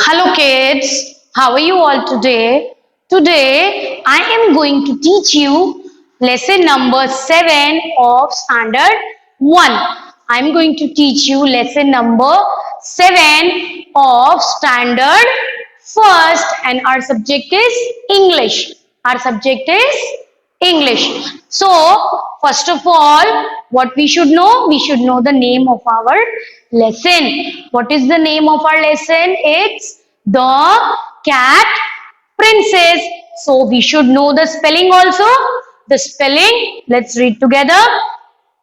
Hello kids, how are you all today? Today I am going to teach you lesson number 7 of standard 1. I am going to teach you lesson number 7 of standard first and our subject is English. Our subject is English. So, first of all, what we should know? We should know the name of our lesson. What is the name of our lesson? It's The Cat Princess. So, we should know the spelling also. The spelling, let's read together.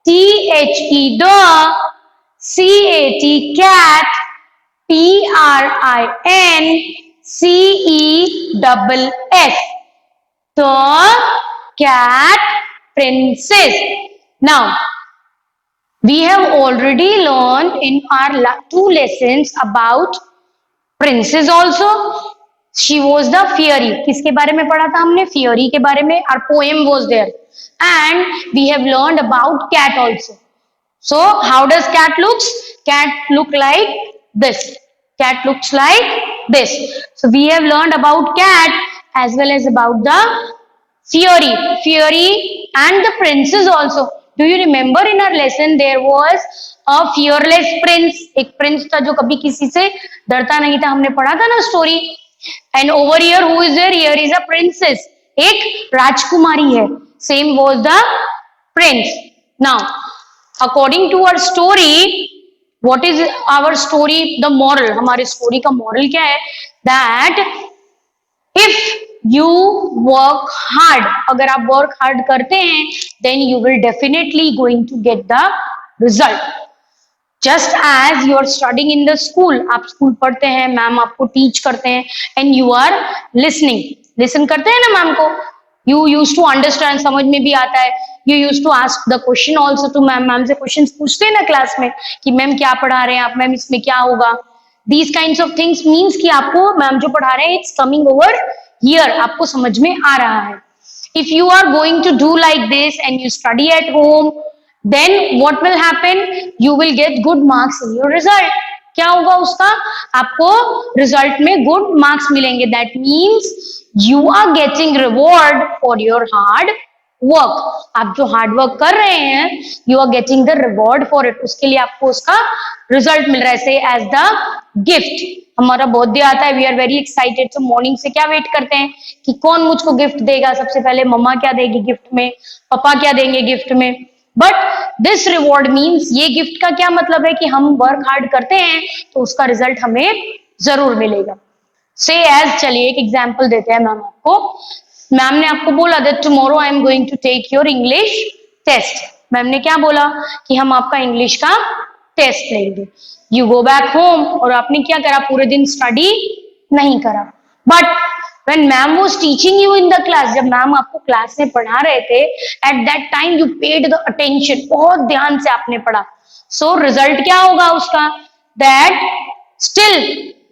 T-H-E, the, C-A-T, cat, P-R-I-N-C-E-S-S. The Cat Princess. Now, we have already learned in our 2 lessons about princess also. She was the fairy. किसके बारे में पढ़ा था हमने? Fairy के बारे में. Our poem was there. And we have learned about cat also. So, how does cat looks? Cat look like this. Cat looks like this. So, we have learned about cat as well as about the fairy and the princess also. Do you remember in our lesson there was a fearless prince? एक prince था जो कभी किसी से डरता नहीं था. हमने पढ़ा था ना story. And over here who is there? Here is a princess. एक राजकुमारी है. Same was the prince. Now, according to our story, what is our story? The moral. हमारे story का moral क्या है? That if you work hard, अगर आप work hard करते हैं, then you will definitely going to get the result. Just as you are studying in the school, आप school पढ़ते हैं, मैम आपको teach करते हैं, and you are listening. Listen करते हैं ना मैम को. You used to understand, समझ में भी आता है. You used to ask the question also to ma'am. Ma'am से questions पूछते हैं ना क्लास में कि मैम क्या पढ़ा रहे हैं आप, मैम इसमें क्या होगा. These kinds of things means कि आपको मैम जो पढ़ा रहे हैं it's coming over here, आपको समझ में आ रहा है. If you are going to do like this and you study at home, then what will happen? You will get good marks in your result. क्या होगा उसका? आपको result में good marks मिलेंगे. That means you are getting reward for your hard work. आप जो hard work कर रहे हैं, you are getting the reward for it. उसके लिए आपको उसका result मिल रहा है. Say as the gift. हमारा बर्थडे आता है, वी आर वेरी एक्साइटेड. तो मॉर्निंग से क्या वेट करते हैं कि कौन मुझको गिफ्ट देगा. सबसे पहले मम्मा क्या देगी गिफ्ट में, पापा क्या देंगे गिफ्ट में. बट दिस रिवॉर्ड मीन्स, ये गिफ्ट का क्या मतलब है कि हम वर्क हार्ड करते हैं तो उसका रिजल्ट हमें जरूर मिलेगा. से एज, चलिए एक एग्जाम्पल देते हैं मैम आपको. मैम ने आपको बोला that tomorrow I am going to take your English test. Ma'am ने क्या बोला कि हम आपका इंग्लिश का टेस्ट लेंगे. यू गो बैक होम, और आपने क्या करा, पूरे दिन स्टडी नहीं करा. But when ma'am was teaching you in the class, जब मैम आपको क्लास में पढ़ा रहे थे, at that time you paid the attention, बहुत ध्यान से आपने पढ़ा. So result क्या होगा उसका? That still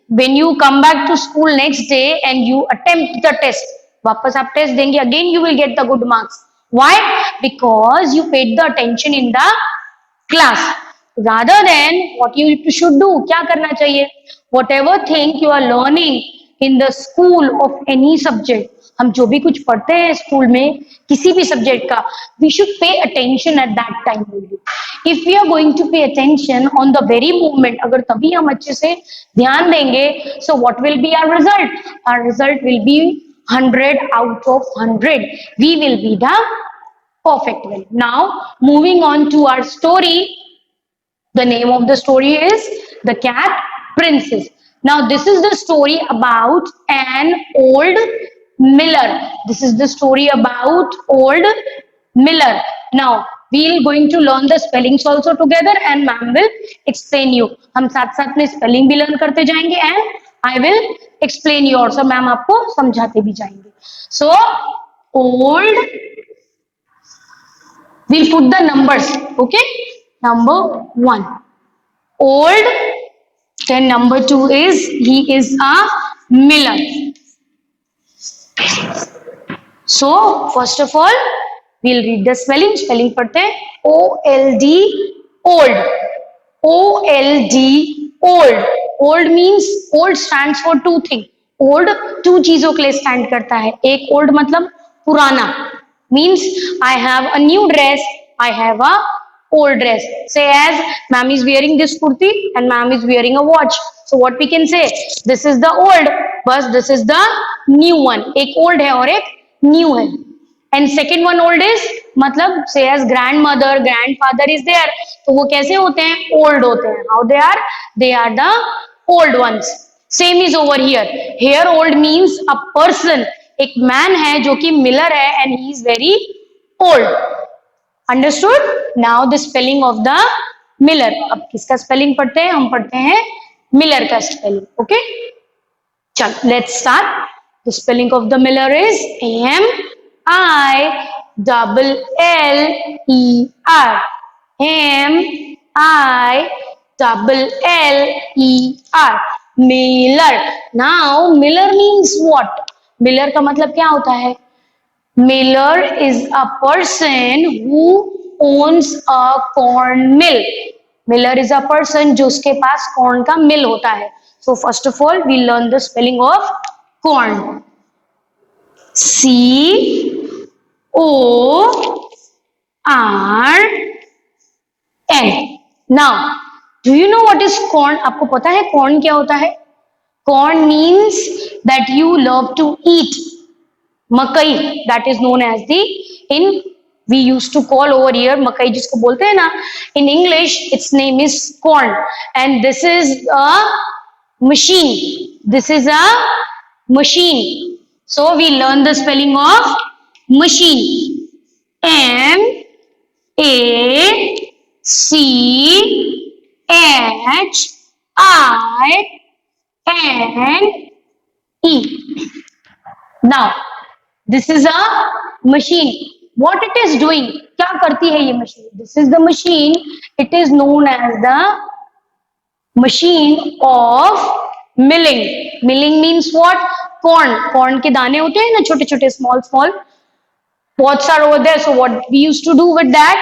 when you come back to school next day and you attempt the test, वापस आप टेस्ट देंगे, again you will get the good marks. Why? Because you paid the attention in the class. Rather than what you should do, क्या करना चाहिए? Whatever thing you are learning in the school of any subject, हम जो भी कुछ पढ़ते हैं school में किसी भी सब्जेक्ट का, we should pay attention at that time only. If we are going to pay attention on the very moment, अगर तभी हम अच्छे से ध्यान देंगे, so what will be our result? Our result will be 100 out of 100. We will be the perfect one. Now moving on to our story. The name of the story is The Cat Princess. Now this is the story about an old miller. This is the story about old miller. Now we are going to learn the spellings also together and ma'am will explain you. हम साथ साथ में spelling भी learn करते जाएंगे and I will explain yours. और ma'am आपको समझाते भी जाएंगे. So old, we'll put the numbers. Okay. Number 1, old. Then number 2 is, he is a miller. So first of all we'll read the spelling. Spelling पढ़ते हैं. O L D, old. O L D, old. Old means old stand for two thing. Old two चीजों के लिए stand करता है. एक old मतलब पुराना, means I have a new dress, I have a old dress. Say as ma'am is wearing this kurti and ma'am is wearing a watch. So what we can say, this is the old, but this is the new one. एक old है और एक new है. And second one old is मतलब say as grandmother, grandfather is there. तो वो कैसे होते हैं? Old होते हैं. How they are? They are the old ones. Same is over here. Here old means a person. एक man है जो कि miller है and he is very old. Understood? Now the spelling of the Miller. अब किसका spelling पढ़ते हैं? हम पढ़ते हैं मिलर का स्पेलिंग. ओके, चल let's start. The spelling of the Miller is M-I-L-L-E-R. M-I-L-L-E-R. Miller. Now Miller means what? Miller का मतलब क्या होता है? Miller is a person who owns a corn mill. Miller is a person जो उसके पास corn का mill होता है. So first of all we learn the spelling of corn. C-O-R-N. Now do you know what is corn? आपको पता है corn क्या होता है? Corn means that you love to eat. मकई, that is known as the, in we used to call over here मकई जिसको बोलते हैं ना, in English its name is corn. And this is a machine. This is a machine. So we learn the spelling of machine. M-A-C-H-I-N-E. Now this is a machine. What it is doing? क्या करती है ये machine? This is the machine. It is known as the machine of milling. Milling means what? Corn. Corn के दाने होते हैं ना छोटे छोटे, small small. Pods are over there. So what we used to do with that?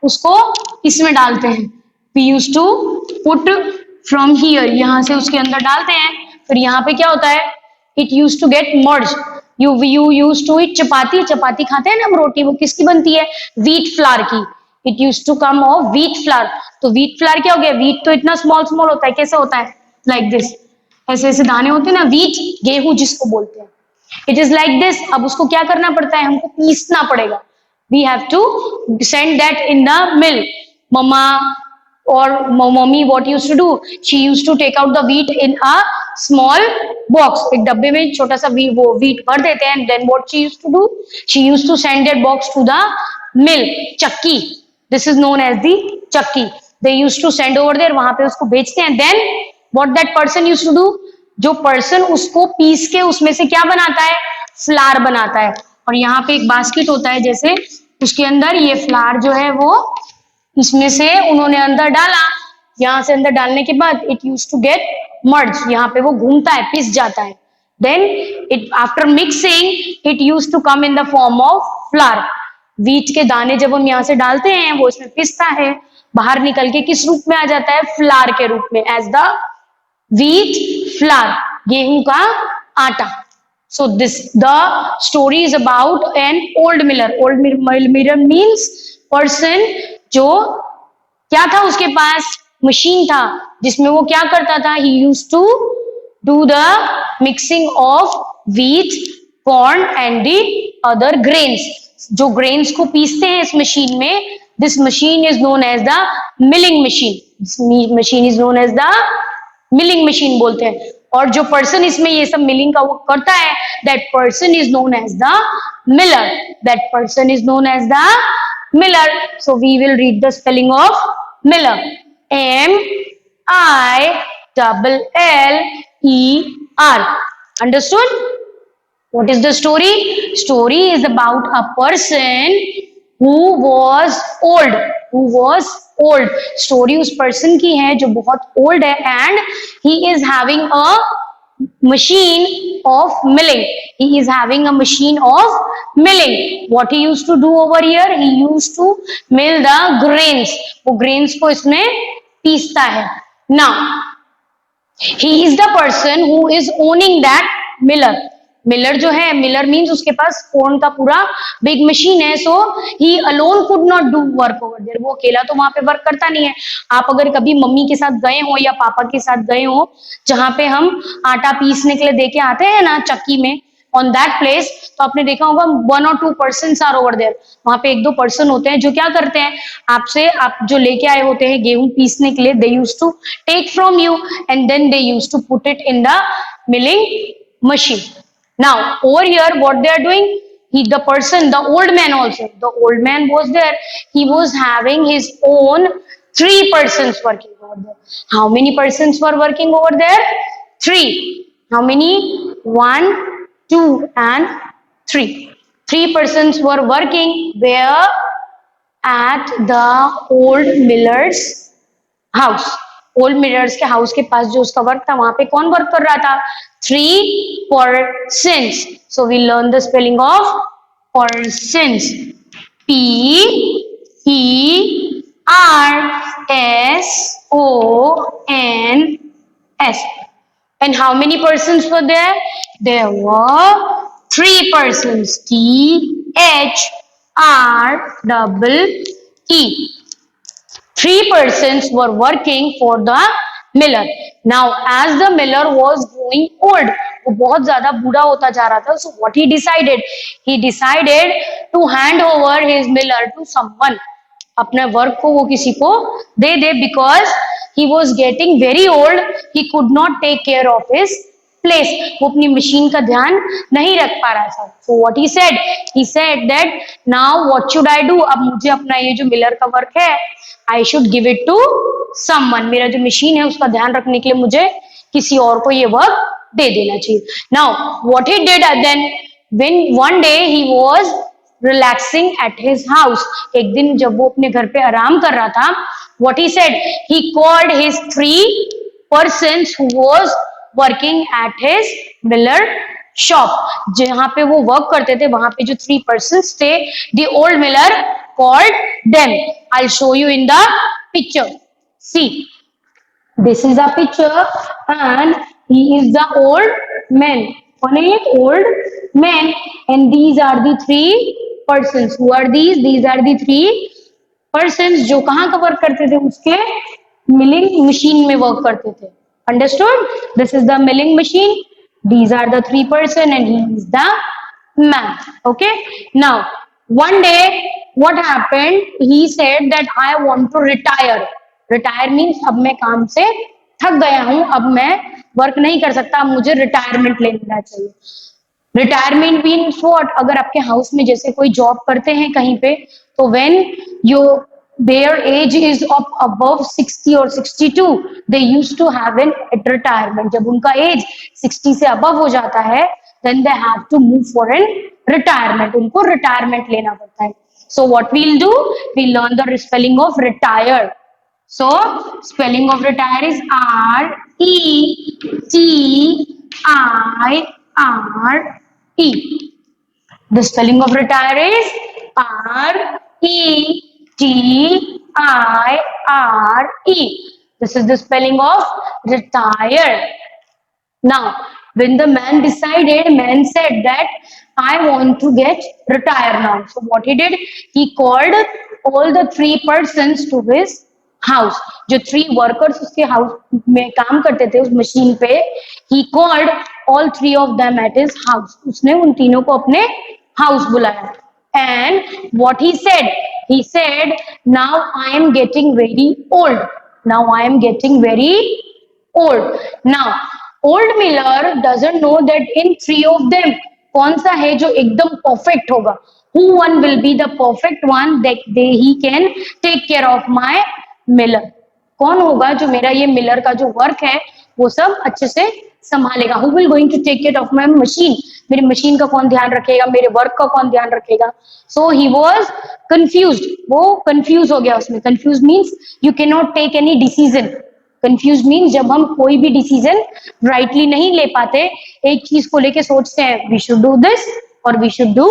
उसको इसमें डालते हैं. We used to put from here. यहाँ से उसके अंदर डालते हैं. फिर यहाँ पे क्या होता है? It used to get merged. You used to eat चपाती. चपाती खाते हैं ना हम रोटी, वो किसकी बनती है? Wheat flour की. It used to come of wheat flour. तो wheat flour क्या हो गया? Wheat तो इतना small small होता है. कैसे होता है? Like this. ऐसे ऐसे दाने होते हैं ना, wheat, गेहूं जिसको बोलते हैं. It is like this. अब उसको क्या करना पड़ता है? हमको पीसना पड़ेगा. We have to send that in the mill. Mama or mommy what used to do? She used to take out the wheat in a small box. एक डब्बे में छोटा सा वो wheat भर देते हैं. Then what she used to do? She used to send that box to the mill. चक्की. This is known as the चक्की. They used to send over there. वहां पे उसको बेचते हैं. Then what that person used to do? जो person उसको piece के उसमें से क्या बनाता है? फ्लार बनाता है. और यहाँ पे एक बास्केट होता है, जैसे उसके अंदर ये फ्लार जो है वो इसमें से उन्होंने अंदर डाला. यहाँ से अंदर डालने के बाद it use to get merge. यहाँ पे वो घूमता है, पिस जाता है. Then it after mixing it use to come in the form of flour. Wheat के दाने जब हम यहाँ से डालते हैं वो इसमें पिसता है, बाहर निकल के किस रूप में आ जाता है? फ्लार के रूप में, एज द wheat flour, गेहूं का आटा. So this the story is about an old miller. Old miller means person जो क्या था उसके पास? मशीन था जिसमें वो क्या करता था? He used to do the mixing of wheat, corn and the other grains. जो grains को पीसते हैं इस मशीन में, this machine is known as the milling machine. This machine is known as the milling machine बोलते हैं. और जो पर्सन इसमें ये सब मिलिंग का वो करता है, that person is known as the miller. That person is known as the miller. So we will read the spelling of miller. M-I-L-L-E-R. Understood? What is the story? Story is about a person who was old. Who was old. Story उस person की है जो बहुत old है and he is having a machine of milling. He is having a machine of milling. What he used to do over here? He used to mill the grains. वो grains को इसमें पीसता है. Now he is the person who is owning that Miller. Miller जो है, Miller means उसके पास phone का पूरा big machine है, so he alone could not do work over there, वो अकेला तो वहां पे वर्क करता नहीं है। आप अगर कभी मम्मी के साथ गए हो या पापा के साथ गए हो जहां पे हम आटा पीसने के लिए देके आते हैं ना चक्की में, ऑन दैट प्लेस, तो आपने देखा होगा 1 or 2 person are over there, वहां पे 1-2 पर्सन होते हैं जो क्या करते हैं, आपसे आप जो लेके आए होते हैं गेहूं पीसने के लिए, they use to take from you and then they use to put it in the milling machine. Now over here what they are doing, he, the person, the old man also, the old man was there, he was having his own 3 persons working over there. How many persons were working over there? 3. How many? 1, 2 and 3. 3 persons were working where? At the old miller's house. Old mirrors के house के पास जो उसका work था, वहां पे कौन work कर रहा था? 3 persons. So we learn the spelling of persons, PERSONS। And how many persons were there? There were 3 persons, THREE। 3 persons were working for the miller. Now as the miller was growing old, वो बहुत ज्यादा बूढ़ा होता जा रहा था, so what he decided? He decided to hand over his miller to someone, अपने work को वो किसी को दे दे, because he was getting very old, he could not take care of his place, वो अपनी मशीन का ध्यान नहीं रख पा रहा था। So what he said that now what should I do? अब मुझे अपना ये जो मिलर का वर्क है, I should give it to someone, मेरा जो मशीन है उसका ध्यान रखने के लिए मुझे किसी और को ये वर्क दे देना चाहिए। Now what he did then, when one day he was relaxing at his house, एक दिन जब वो अपने घर पे आराम कर रहा था, what he said, he called his 3 persons who was working at his miller shop, जहां पे वो वर्क करते थे वहां पे जो 3 persons थे, the old miller called them. I'll show you in the picture. See, this is a picture and he is the old man, one is old man, and these are the 3 persons. Who are these? These are the 3 persons जो कहाँ का work करते थे? उसके milling machine में work करते थे। Understood? This is the milling machine. These are the 3 persons and he is the man. Okay. Now one day what happened? He said that I want to retire. Retire means अब मैं काम से थक गया हूं, अब मैं वर्क नहीं कर सकता, अब मुझे रिटायरमेंट ले लेना चाहिए। Retirement means what? अगर आपके हाउस में जैसे कोई जॉब करते हैं कहीं पे, तो when their age is of above 60 or 62, they used to have an retirement. जब उनका एज 60 से above हो जाता है, then they have to move for an retirement. उनको रिटायरमेंट लेना पड़ता है। So what we'll do? We learn the spelling of retire. So spelling of retire is RETIRE. The spelling of retire is RETIRE. This is the spelling of retire. Now, when the man decided, man said that I want to get retire now. So what he did? He called all the 3 persons to his house. जो 3 workers उसके house में काम करते थे उस machine पे, he called all 3 of them at his house. उसने उन तीनों को अपने house बुलाया. And what he said? He said, now I am getting very old. Now I am getting very old. Now old miller doesn't know that in 3 of them कौन सा है जो एकदम perfect होगा. Who one will be the perfect one that he can take care of my miller? कौन होगा जो मेरा ये मिलर का जो वर्क है वो सब अच्छे से संभालेगा? Who will going to take care of my machine? मेरी मशीन का कौन ध्यान रखेगा, मेरे वर्क का कौन ध्यान रखेगा? So he was confused. वो confused हो गया उसमें. Confused means you cannot take any decision. Confused means जब हम कोई भी decision rightly नहीं ले पाते, एक चीज को लेके सोचते हैं we should do this और we should do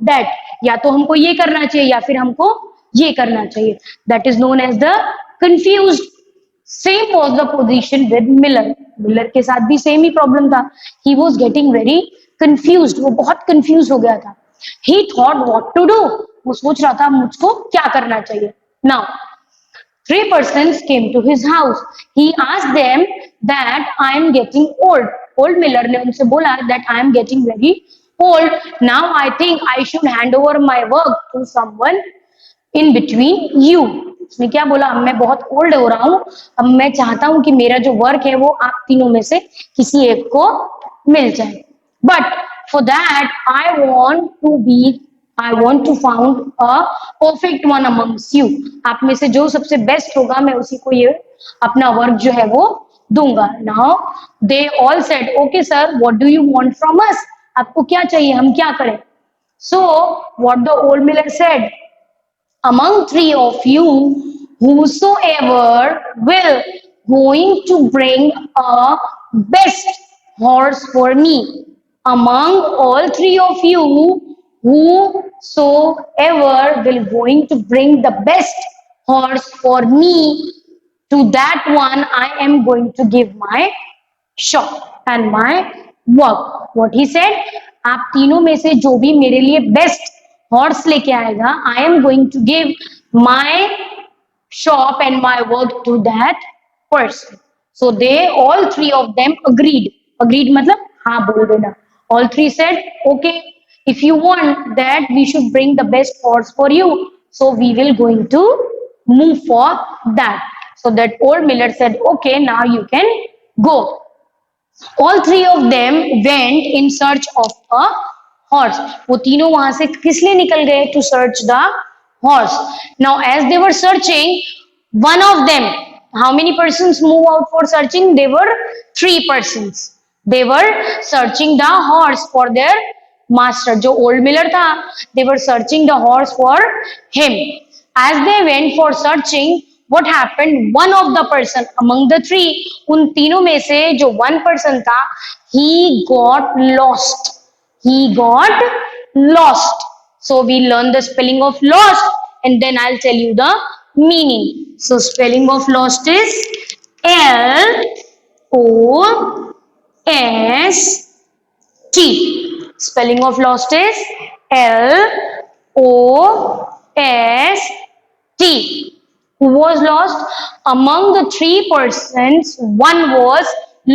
that, या तो हमको ये करना चाहिए या फिर हमको ये करना चाहिए. That is known as the confused. Same was the position with miller, miller के साथ भी सेम ही प्रॉब्लम था. He was getting very confuse, वो बहुत कंफ्यूज हो गया था. He thought what to do, वो सोच रहा था मुझको क्या करना चाहिए. Now three persons came to his house. He asked them that I am getting old. Old Miller ने उनसे बोला that I am getting very old. Now I think I should hand over my work to someone in between you. उसने क्या बोला, अब मैं बहुत old हो रहा हूँ, अब मैं चाहता हूँ कि मेरा जो वर्क है वो आप तीनों में से किसी एक को मिल जाए. But for that I want to found a perfect one amongst you. आप में से जो सबसे बेस्ट होगा मैं उसी को ये अपना वर्क जो है वो दूंगा. Now they all said okay sir, what do you want from us, आपको क्या चाहिए, हम क्या करें. सो what the old Miller said, among three of you, whosoever will going to bring a best horse for me. Among all three of you, whosoever will going to bring the best horse for me, to that one I am going to give my shop and my work. What he said, आप तीनों में से जो भी मेरे लिए best horse लेके आएगा, I am going to give my shop and my work to that person. So they all three of them agreed. Agreed मतलब हाँ बोल देना. All three said okay, if you want that we should bring the best horse for you, so we will going to move for that. So that old miller said okay, now you can go. All three of them went in search of a horse. वो तीनों वहां से किस लिए निकल गए, to search the horse. Now as they were searching, one of them, how many persons move out for searching, they were three persons. They were searching the horse for their master. जो old miller था, they were searching the horse for him. As they went for searching, what happened, one of the person among the three, उन तीनों में से जो one person था, he got lost. He got lost. So we learn the spelling of lost and then I'll tell you the meaning. So spelling of lost is L-O-S-T. Spelling of lost is L-O-S-T. Who was lost? Among the three persons, one was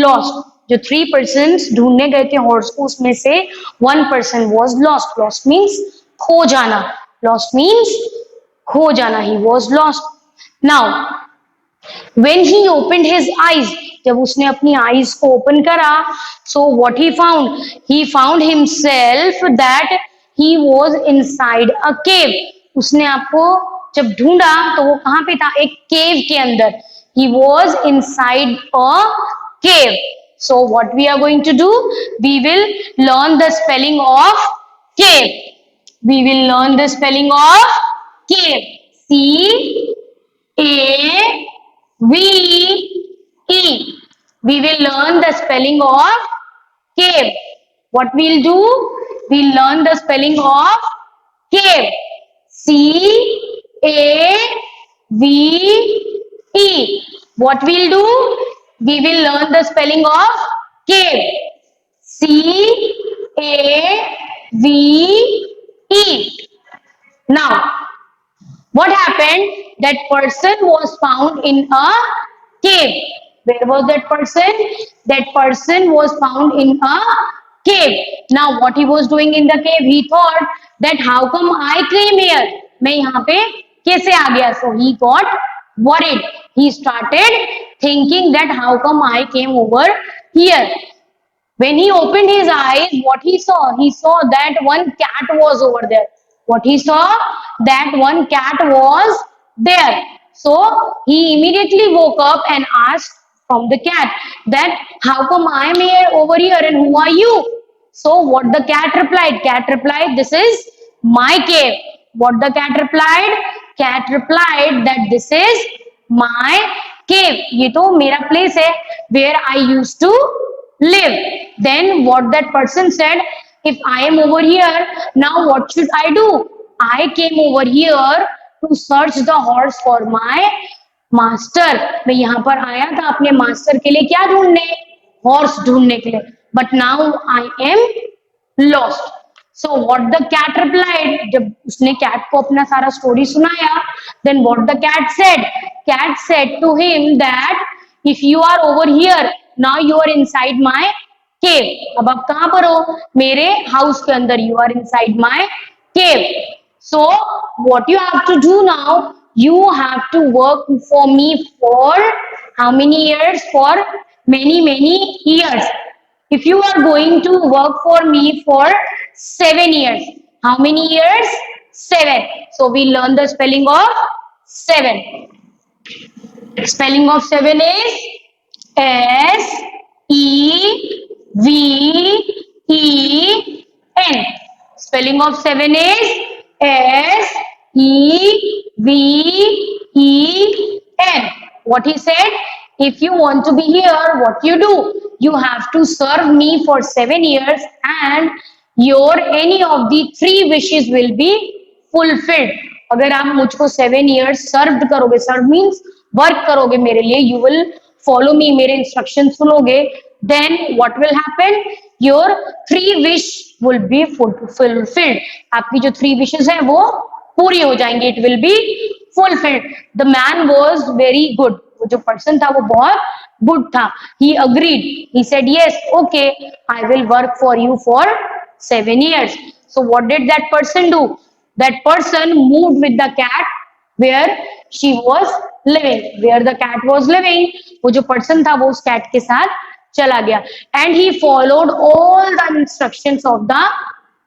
lost. जो three persons ढूंढने गए थे horse को, उसमें से one person was lost. Lost means खो जाना. Lost means खो जाना. He was lost. Now when he opened his eyes, जब उसने अपनी आईज को ओपन करा, so what he found himself that he was inside a cave. उसने आपको जब ढूंढा तो वो कहां पे था, एक केव के अंदर. he was inside a cave. So what we are going to do, we will learn the spelling of cave. We will learn the spelling of cave. C-A-V-E. We will learn the spelling of cave. What we'll do, we'll learn the spelling of cave. C-A-V-E. What we'll do, we will learn the spelling of cave. C-A-V-E. Now, what happened? That person was found in a cave. Where was that person? That person was found in a cave. Now, what he was doing in the cave? He thought that how come I came here? मैं यहाँ पे कैसे आ गया? So he got worried. He started thinking that how come I came over here. When he opened his eyes, what he saw? He saw that one cat was over there. What he saw? That one cat was there. So he immediately woke up and asked from the cat that how come I am here over here and who are you? So what the cat replied? Cat replied, this is my cave. What the cat replied? Cat replied that this is my cave. ये तो मेरा place है where I used to live. Then what that person said, if I am over here, now what should I do? I came over here to search the horse for my master, मैं यहाँ पर आया था अपने master के लिए क्या ढूंढने, हॉर्स ढूंढने के लिए, but now I am lost. So what the cat replied, जब उसने कैट को अपना सारा स्टोरी सुनाया, then what the cat said to him that if you are over here now you are inside my cave. अब आप कहां पर हो, मेरे हाउस के अंदर, you are inside my cave. So what you have to do now, you have to work for me for how many years, for many years. If you are going to work for me for 7 years, how many years, 7. So we learn the spelling of 7. Spelling of 7 is Seven. Spelling of 7 is Seven. What he said, if you want to be here, what you do, you have to serve me for 7 years and your any of the 3 wishes will be fulfilled. अगर आप मुझको 7 years सर्व करोगे, सर्व means work करोगे मेरे लिए, you will follow me, मेरे instruction सुनोगे, then what will happen, your 3 wish will be fulfilled. आपकी जो 3 विशेस है वो पूरी हो जाएंगी, it will be fulfilled. The man was very good, वो जो पर्सन था वो बहुत गुड था. He agreed, he said yes okay I will work for you for 7 years. So what did that person do? That person moved with the cat where she was living, where the cat was living. वो जो person था वो उस cat के साथ चला गया. And he followed all the instructions of the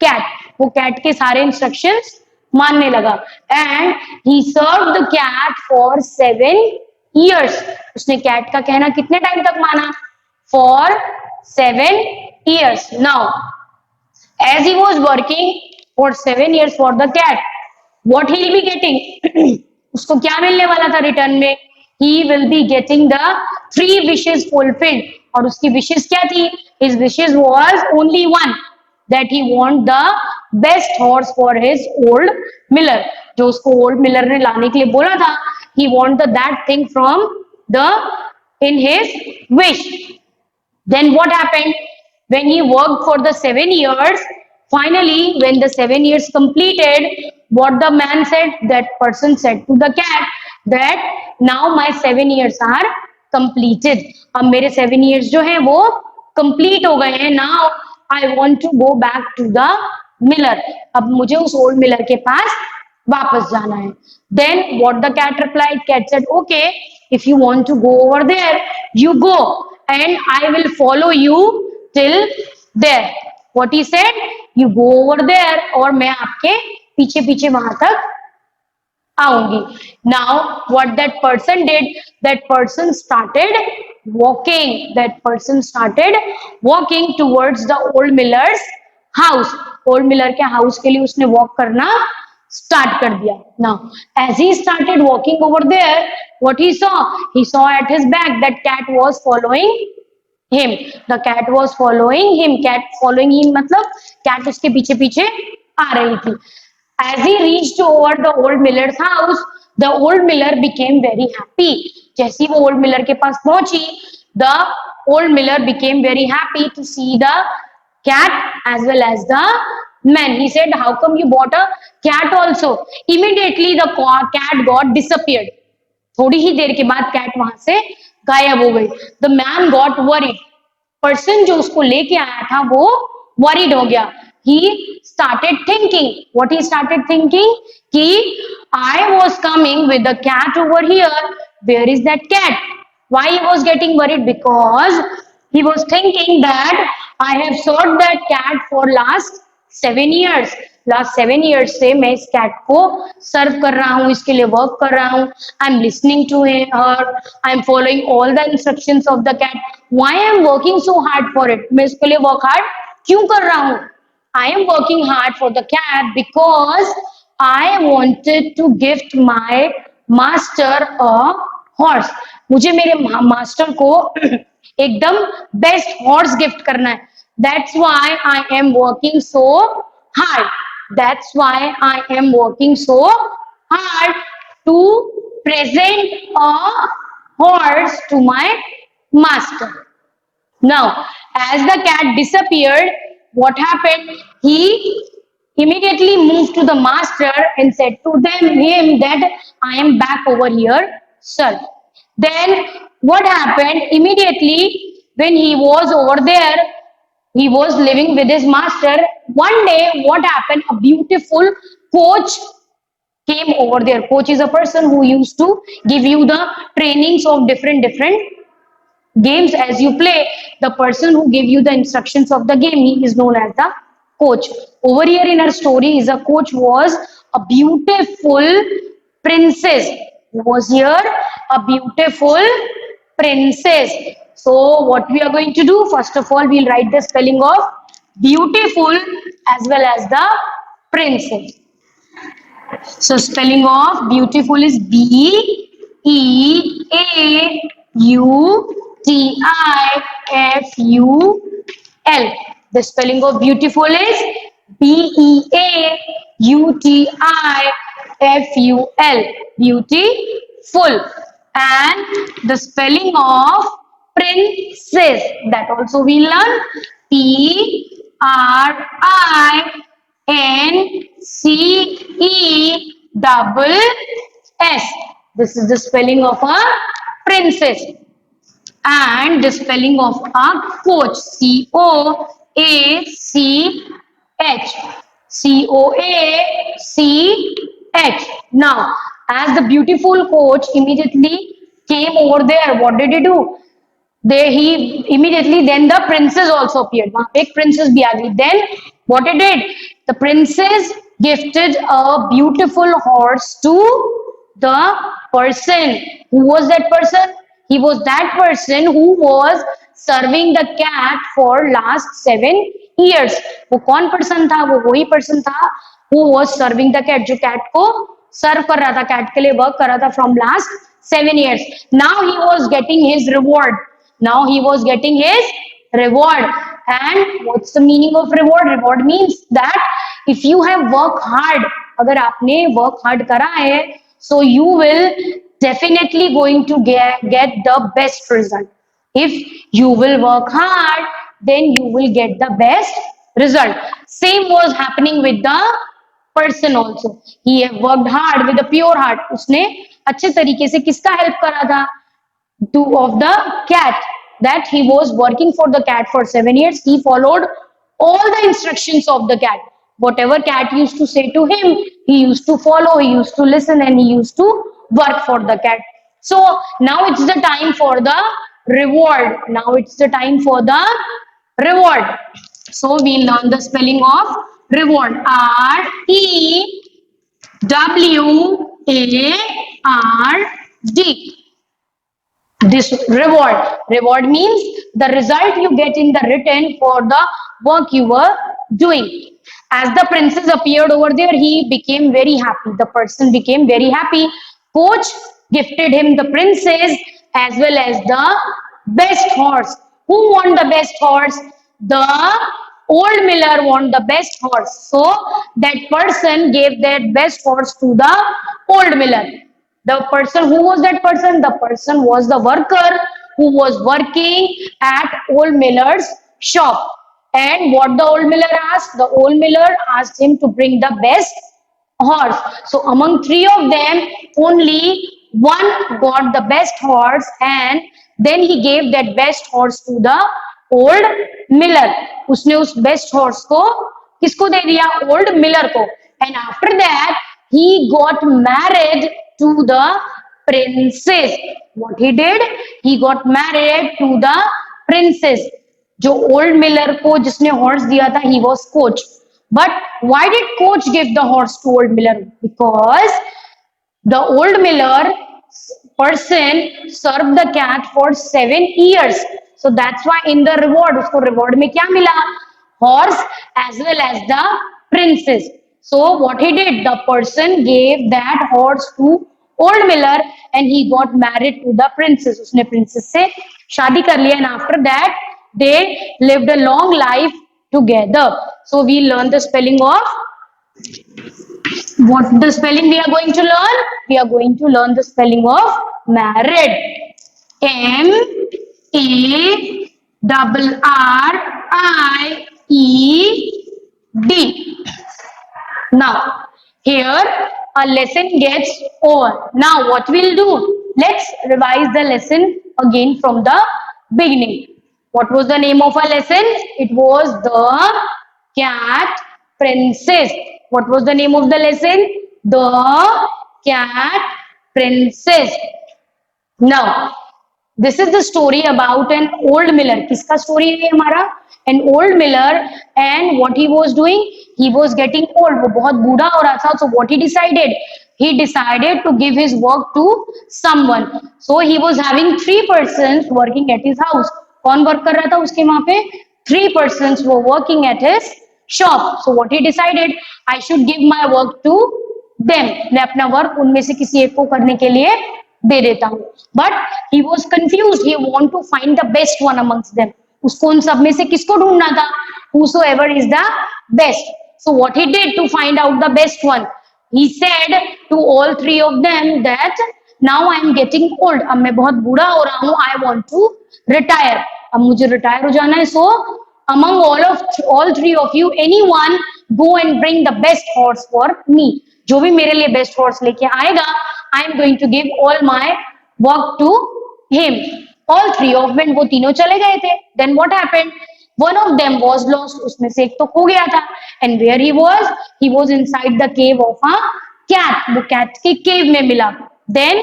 cat. वो cat के सारे instructions मानने लगा. And he served the cat for 7 years. उसने cat का कहना कितने टाइम तक माना? For 7 years. Now as he was working for 7 years for the cat, what he will be getting? उसको क्या मिलने वाला था रिटर्न में? He will be getting the 3 wishes fulfilled. और उसकी wishes क्या थी? His wishes was only one, that he want the best horse for his old miller. जो उसको old miller ने लाने के लिए बोला था, he want the that thing from the in his wish. Then what happened? When he worked for the 7 years, finally, when the 7 years completed, what the man said, that person said to the cat that now my 7 years are completed. अब मेरे 7 years जो है वो complete हो गए हैं. Now I want to go back to the miller. अब मुझे उस old miller के पास वापस जाना है. Then what the cat replied? Cat said, okay, if you want to go over there, you go. And I will follow you till there. What he said, you go over there और मैं आपके पीछे पीछे वहां तक आऊंगी. Now what that person did, that person started walking. That person started walking towards the old miller's house. Old miller के house के लिए उसने walk करना start कर दिया. Now as he started walking over there, what he saw at his back that cat was following him. The cat was following him. Cat following him मतलब cat उसके पीछे पीछे आ रही थी. As he reached over the old miller's house, the old miller became very happy. जैसी वो old miller के पास पहुंची, the old miller became very happy to see the cat as well as the man. He said, how come you bought a cat also? Immediately the cat got disappeared. थोड़ी ही देर के बाद cat वहां से गायब हो गई. The man got worried. Person जो उसको लेके आया था वो वरीड हो गया. He started thinking. What he started thinking कि I was coming with the cat over here, where is that cat? Why he was getting worried? Because he was thinking that I have served that cat for last 7 years. Last 7 years से मैं इस cat को सर्व कर रहा हूँ, इसके लिए work कर रहा हूँ. I am listening to her, I am following all the instructions of the cat. Why I am working so hard for it? मैं इसके लिए वर्क हार्ड क्यों कर रहा हूँ? I am working hard for the cat because I wanted to gift my master a horse. मुझे मेरे master को एकदम बेस्ट हॉर्स गिफ्ट करना है. That's why I am working so hard. That's why I am working so hard to present a horse to my master. Now, as the cat disappeared, what happened? He immediately moved to the master and said to him that I am back over here, sir. Then what happened? Immediately, when he was over there, he was living with his master. One day, what happened? A beautiful coach came over there. Coach is a person who used to give you the trainings of different games as you play. The person who gave you the instructions of the game, he is known as the coach. Over here in our story is a coach was a beautiful princess. Who was here? A beautiful princess. So what we are going to do, first of all, we'll write the spelling of beautiful as well as the princess. So spelling of beautiful is Beautiful. The spelling of beautiful is Beautiful. Beautiful. And the spelling of princess, that also we learn Princes. This is the spelling of a princess. And the spelling of a coach, Coach. Now, as the beautiful coach immediately came over there, what did he do? He immediately, then the princess also appeared. वहां पे एक princess भी आ गई. Then what it did? The princess gifted a beautiful horse to the person. Who was that person? He was that person who was serving the cat for last 7 years. वो कौन person था? वो वही person था who was serving the cat, जो cat को serve कर रहा था, cat के लिए work कर रहा था from last 7 years. Now he was getting his reward. Now he was getting his reward. And what's the meaning of reward? Reward means that if you have worked hard, अगर आपने work hard करा है, so you will definitely going to get the best result. If you will work hard, then you will get the best result. Same was happening with the person also. He have worked hard with a pure heart. उसने अच्छे तरीके से किसका help करा था? Of the cat, that he was working for the cat for 7 years. He followed all the instructions of the cat. Whatever cat used to say to him, he used to follow, he used to listen, and he used to work for the cat. So now it's the time for the reward. Now it's the time for the reward. So we learn the spelling of reward. Reward. This reward means the result you get in the return for the work you were doing. As the princess appeared over there, he became very happy. The person became very happy. Coach gifted him the princess as well as the best horse. Who won the best horse? The old miller won the best horse. So that person gave that best horse to the old miller. The person, who was that person? The person was the worker who was working at old miller's shop. And what the old miller asked? The old miller asked him to bring the best horse. So among three of them, only one got the best horse, and then he gave that best horse to the old miller. उसने उस best horse को किसको दे दिया? Old miller को. And after that, he got married to the princess. What he did? He got married to the princess. जो old miller को जिसने horse दिया था, he was coach. But why did coach give the horse to old miller? Because the old miller person served the cat for 7 years. So that's why in the reward, उसको reward में क्या मिला? Horse as well as the princess. So what he did, the person gave that horse to old miller and he got married to the princess. उसने princess से शादी कर लिया, and after that they lived a long life together. So we learn the spelling of What the spelling we are going to learn? We are going to learn the spelling of married. MARRIED. Now, here a lesson gets over. Now, what we'll do? Let's revise the lesson again from the beginning. What was the name of our lesson? It was the Cat Princess. What was the name of the lesson? The Cat Princess. Now, this is the story about an old miller. किसका story है ये हमारा? An old miller, and what he was doing? He was getting old. वो बहुत बूढ़ा हो रहा था. So what he decided? He decided to give his work to someone. So he was having 3 persons working at his house. कौन work कर रहा था उसके वहां पे? 3 persons were working at his shop. So what he decided? I should give my work to them. मैं अपना work उनमें से किसी एक को करने के लिए दे देता हूँ. But he was confuse. He want to find the best one amongst them. उसको उन सब में से किसको ढूंढना था? whosoever is the best. So what he did to find out the best one? He said to all 3 of them that now I am getting old. अब मैं बहुत बूढ़ा हो रहा हूँ. I want to retire. अब मुझे रिटायर हो जाना है. So among all 3 of you, anyone go and bring the best horse for me. जो भी मेरे लिए बेस्ट हॉर्स लेके आएगा, I am going to give all my work to him. All 3 of them, वो तीनों चले गए थे. Then what happened? One of them was lost. उसमें से एक तो खो गया था. And where he was inside the cave of a cat. वो कैट के केव में मिला. Then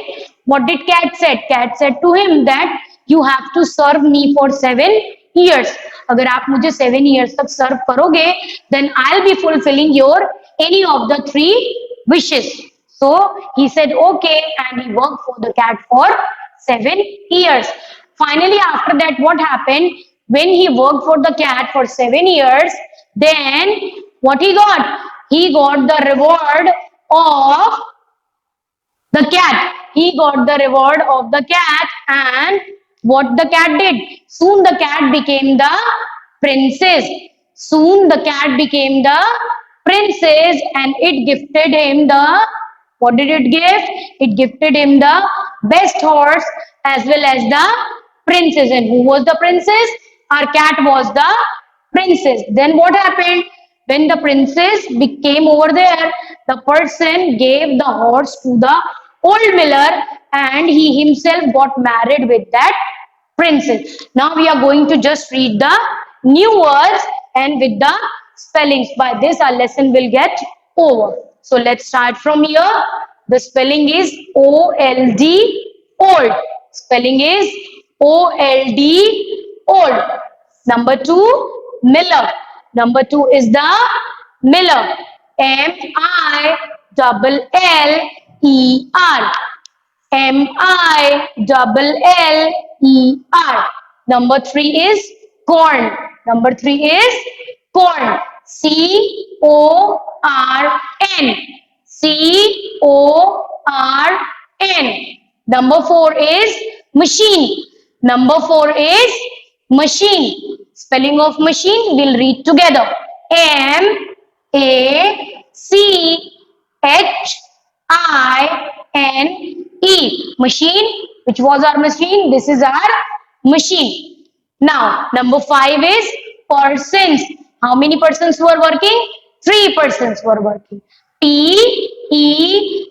what did cat said? Cat said to him that you have to serve me for 7 years. अगर आप मुझे 7 years तक सर्व करोगे, then I'll be fulfilling your any of the 3 wishes. So he said okay, and he worked for the cat for 7 years. Finally, after that, what happened? When he worked for the cat for 7 years, then what he got? He got the reward of the cat. He got the reward of the cat, and what the cat did? Soon the cat became the princess. Soon the cat became the princess, and it gifted him the, what did it give? It gifted him the best horse as well as the princess. And who was the princess? Our cat was the princess. Then what happened? When the princess became over there, the person gave the horse to the old miller, and he himself got married with that princess. Now we are going to just read the new words and with the spellings. By this our lesson will get over. So let's start from here. The spelling is OLD, old. Spelling is OLD, old. Number 2, miller. Number 2 is the miller. MILLER. MILLER. Number 3 is corn. Number 3 is corn. CORN. CORN. Number 4 is machine. Number 4 is machine. Spelling of machine we'll read together. MACHINE. Machine. Which was our machine? This is our machine. Now, number 5 is persons. How many persons were working? 3 persons were working. PERSONS.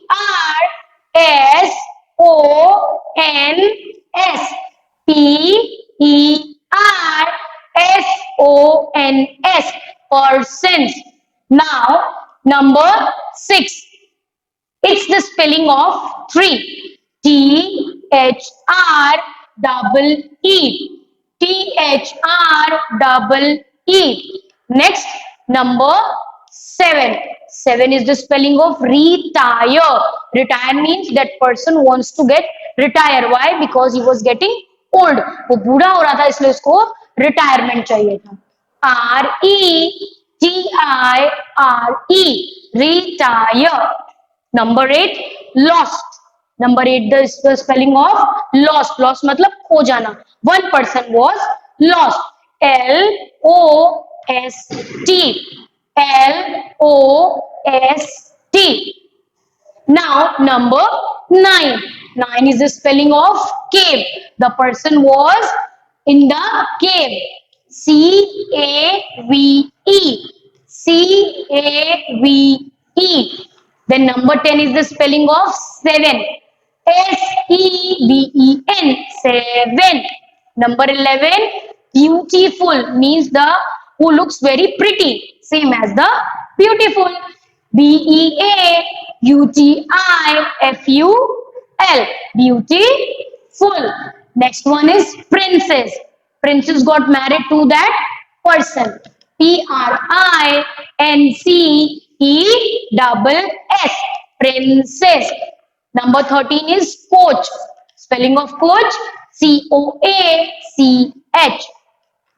PERSONS. Persons. Now, number 6. It's the spelling of 3. THREE. THREE. Next, number 7. 7 is the spelling of retire. Retire means that person wants to get retire. Why? Because he was getting old. वो बूढ़ा हो रहा था, इसलिए उसको retirement चाहिए था. RETIRE. Retire. Number 8, lost. Number 8, the spelling of lost. Lost मतलब खो जाना. One person was lost. LOST. LOST. number 9. 9 is the spelling of cave. The person was in the cave. C-A-V-E. C-A-V-E. Then number 10 is the spelling of 7. S-E-V-E-N. 7. Number 11, beautiful means the who looks very pretty. Same as the beautiful. B-E-A-U-T-I-F-U-L. Beautiful. Next one is princess. Princess got married to that person. P-R-I-N-C-E-double-S. Princess. Number 13 is coach. Spelling of coach, C-O-A-C-H.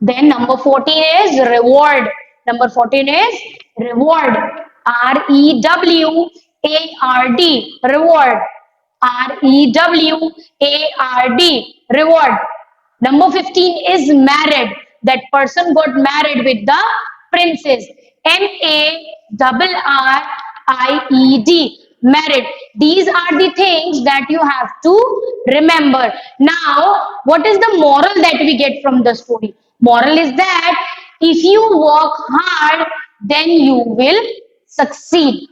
Then number 14 is reward. Number 14 is reward. R-E-W-A-R-D. Reward. R-E-W-A-R-D. Reward. Number 15 is married. That person got married with the princess. M-A-R-R-I-E-D. Married. These are the things that you have to remember. Now, what is the moral that we get from the story? Moral is that if you work hard, then you will succeed.